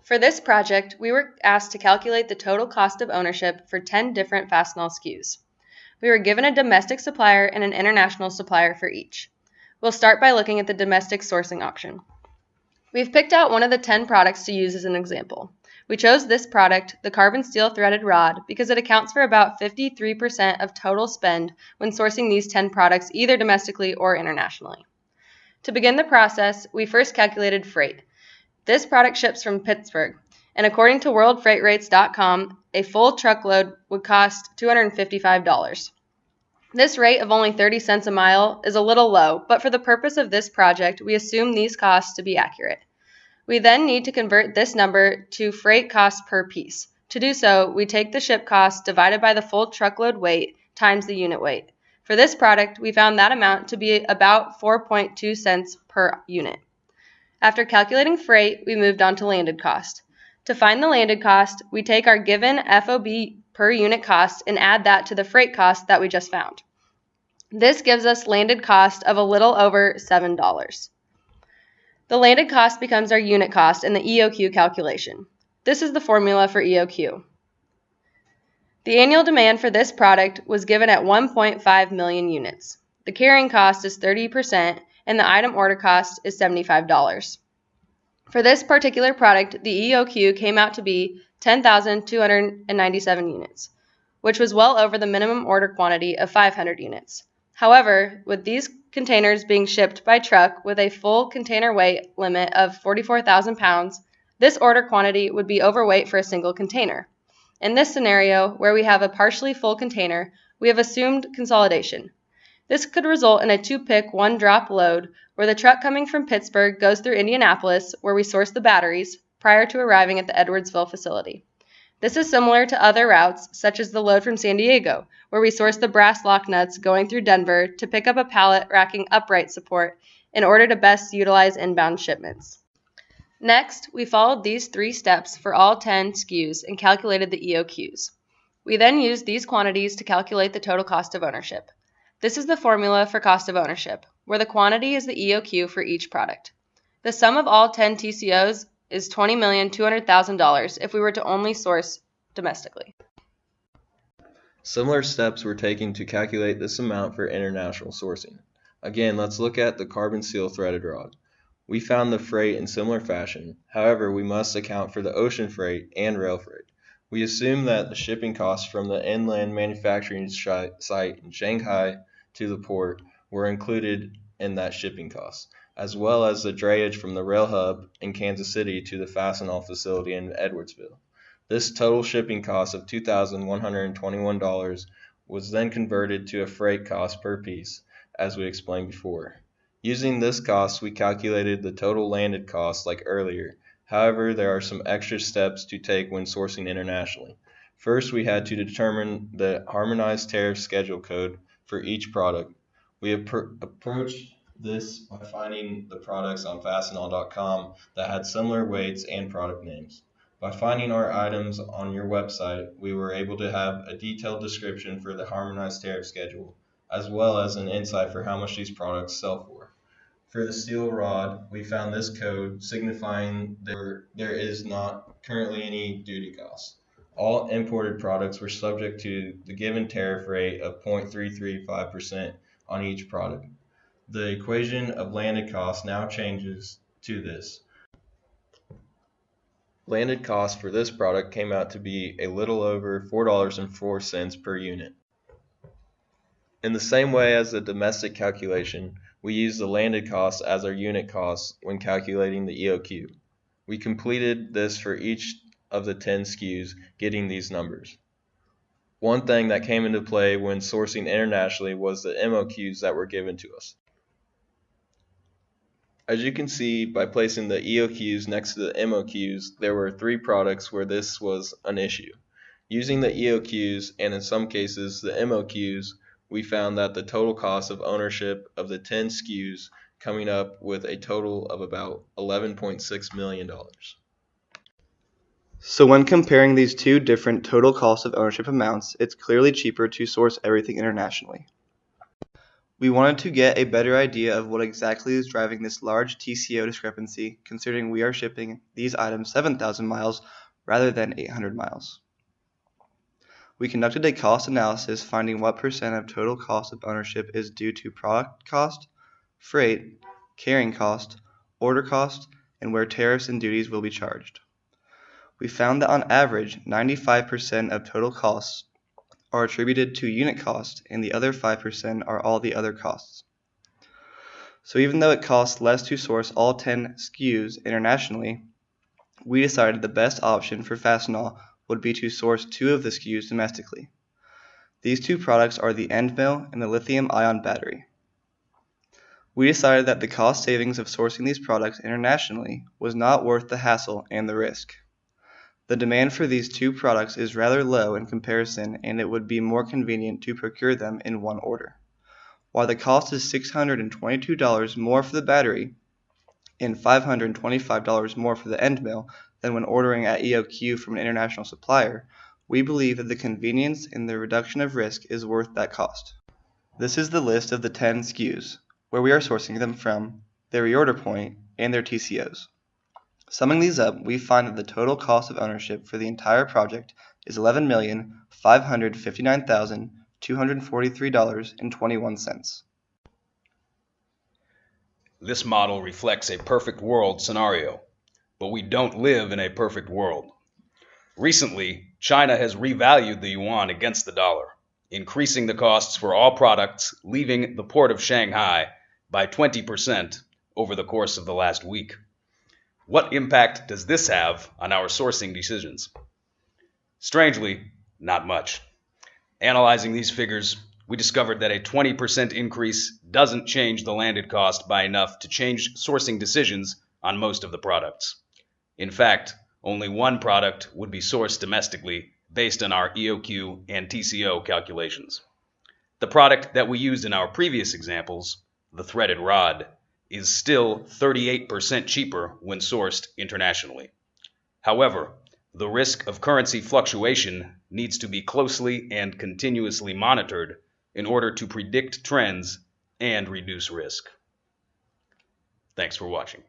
For this project, we were asked to calculate the total cost of ownership for 10 different Fastenal SKUs. We were given a domestic supplier and an international supplier for each. We'll start by looking at the domestic sourcing option. We've picked out one of the 10 products to use as an example. We chose this product, the carbon steel threaded rod, because it accounts for about 53% of total spend when sourcing these 10 products either domestically or internationally. To begin the process, we first calculated freight. This product ships from Pittsburgh, and according to worldfreightrates.com, a full truckload would cost $255. This rate of only 30 cents a mile is a little low, but for the purpose of this project, we assume these costs to be accurate. We then need to convert this number to freight cost per piece. To do so, we take the ship cost divided by the full truckload weight times the unit weight. For this product, we found that amount to be about 4.2 cents per unit. After calculating freight, we moved on to landed cost. To find the landed cost, we take our given FOB per unit cost and add that to the freight cost that we just found. This gives us landed cost of a little over $7. The landed cost becomes our unit cost in the EOQ calculation. This is the formula for EOQ. The annual demand for this product was given at 1.5 million units. The carrying cost is 30%, and the item order cost is $75. For this particular product, the EOQ came out to be 10,297 units, which was well over the minimum order quantity of 500 units. However, with these containers being shipped by truck with a full container weight limit of 44,000 pounds, this order quantity would be overweight for a single container. In this scenario, where we have a partially full container, we have assumed consolidation. This could result in a two-pick, one-drop load where the truck coming from Pittsburgh goes through Indianapolis, where we source the batteries, prior to arriving at the Edwardsville facility. This is similar to other routes, such as the load from San Diego, where we source the brass lock nuts going through Denver to pick up a pallet racking upright support in order to best utilize inbound shipments. Next, we followed these 3 steps for all 10 SKUs and calculated the EOQs. We then used these quantities to calculate the total cost of ownership. This is the formula for cost of ownership, where the quantity is the EOQ for each product. The sum of all 10 TCOs is $20,200,000 if we were to only source domestically. Similar steps were taken to calculate this amount for international sourcing. Again, let's look at the carbon steel threaded rod. We found the freight in similar fashion. However, we must account for the ocean freight and rail freight. We assume that the shipping costs from the inland manufacturing site in Shanghai to the port were included in that shipping cost, as well as the drayage from the rail hub in Kansas City to the Fastenal facility in Edwardsville. This total shipping cost of $2,121 was then converted to a freight cost per piece, as we explained before. Using this cost, we calculated the total landed cost like earlier. However, there are some extra steps to take when sourcing internationally. First, we had to determine the harmonized tariff schedule code for each product. We approached this by finding the products on Fastenal.com that had similar weights and product names. By finding our items on your website, we were able to have a detailed description for the harmonized tariff schedule, as well as an insight for how much these products sell for. For the steel rod, we found this code signifying there is not currently any duty cost. All imported products were subject to the given tariff rate of 0.335% on each product. The equation of landed cost now changes to this. Landed cost for this product came out to be a little over $4.04 per unit. In the same way as the domestic calculation, we use the landed cost as our unit cost when calculating the EOQ. We completed this for each of the 10 SKUs, getting these numbers. One thing that came into play when sourcing internationally was the MOQs that were given to us. As you can see, by placing the EOQs next to the MOQs, there were 3 products where this was an issue. Using the EOQs, and in some cases the MOQs, we found that the total cost of ownership of the 10 SKUs coming up with a total of about $11.6 million. So when comparing these 2 different total cost of ownership amounts, it's clearly cheaper to source everything internationally. We wanted to get a better idea of what exactly is driving this large TCO discrepancy, considering we are shipping these items 7,000 miles rather than 800 miles. We conducted a cost analysis finding what percent of total cost of ownership is due to product cost, freight, carrying cost, order cost, and where tariffs and duties will be charged. We found that on average, 95% of total costs are attributed to unit cost, and the other 5% are all the other costs. So even though it costs less to source all 10 SKUs internationally, we decided the best option for Fastenal would be to source 2 of the SKUs domestically. These 2 products are the end mill and the lithium-ion battery. We decided that the cost savings of sourcing these products internationally was not worth the hassle and the risk. The demand for these 2 products is rather low in comparison, and it would be more convenient to procure them in one order. While the cost is $622 more for the battery and $525 more for the end mill than when ordering at EOQ from an international supplier, we believe that the convenience and the reduction of risk is worth that cost. This is the list of the 10 SKUs, where we are sourcing them from, their reorder point, and their TCOs. Summing these up, we find that the total cost of ownership for the entire project is $11,559,243.21. This model reflects a perfect world scenario, but we don't live in a perfect world. Recently, China has revalued the yuan against the dollar, increasing the costs for all products leaving the port of Shanghai by 20% over the course of the last week. What impact does this have on our sourcing decisions? Strangely, not much. Analyzing these figures, we discovered that a 20% increase doesn't change the landed cost by enough to change sourcing decisions on most of the products. In fact, only one product would be sourced domestically based on our EOQ and TCO calculations. The product that we used in our previous examples, the threaded rod, is still 38% cheaper when sourced internationally. However, the risk of currency fluctuation needs to be closely and continuously monitored in order to predict trends and reduce risk. Thanks for watching.